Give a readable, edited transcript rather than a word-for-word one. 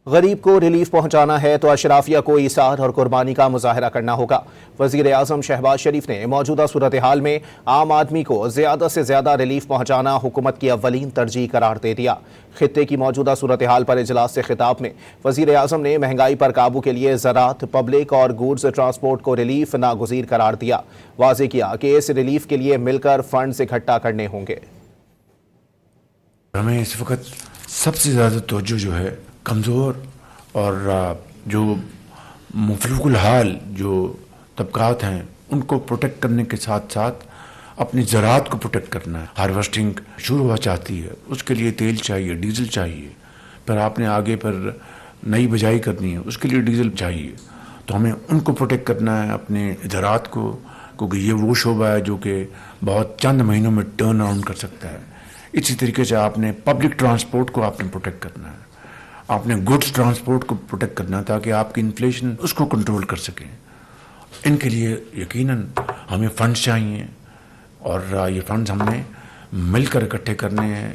غریب کو ریلیف پہنچانا ہے تو اشرافیہ کو ایثار اور قربانی کا مظاہرہ کرنا ہوگا۔ وزیر اعظم شہباز شریف نے موجودہ صورتحال میں عام آدمی کو زیادہ سے زیادہ ریلیف پہنچانا حکومت کی اولین ترجیح قرار دے دیا۔ خطے کی موجودہ صورتحال پر اجلاس سے خطاب میں وزیر اعظم نے مہنگائی پر قابو کے لیے زراعت، پبلک اور گوڈز ٹرانسپورٹ کو ریلیف ناگزیر قرار دیا۔ واضح کیا کہ اس ریلیف کے لیے مل کر فنڈز اکٹھا کرنے ہوں گے۔ ہمیں اس وقت سب سے زیادہ توجہ جو ہے کمزور اور جو مفلوج الحال جو طبقات ہیں ان کو پروٹیکٹ کرنے کے ساتھ ساتھ اپنی زراعت کو پروٹیکٹ کرنا ہے۔ ہارویسٹنگ شروع ہوا چاہتی ہے، اس کے لیے تیل چاہیے، ڈیزل چاہیے، پھر آپ نے آگے پر نئی بجائی کرنی ہے، اس کے لیے ڈیزل چاہیے، تو ہمیں ان کو پروٹیکٹ کرنا ہے، اپنے زراعت کو، کیونکہ یہ وہ شعبہ ہے جو کہ بہت چند مہینوں میں ٹرن اراؤنڈ کر سکتا ہے۔ اسی طریقے سے آپ نے پبلک ٹرانسپورٹ کو آپ نے پروٹیکٹ کرنا ہے، آپ نے گڈز ٹرانسپورٹ کو پروٹیکٹ کرنا ہے تاکہ آپ کی انفلیشن اس کو کنٹرول کر سکیں۔ ان کے لیے یقیناً ہمیں فنڈز چاہیے اور یہ فنڈز ہم نے مل کر اکٹھے کرنے ہیں۔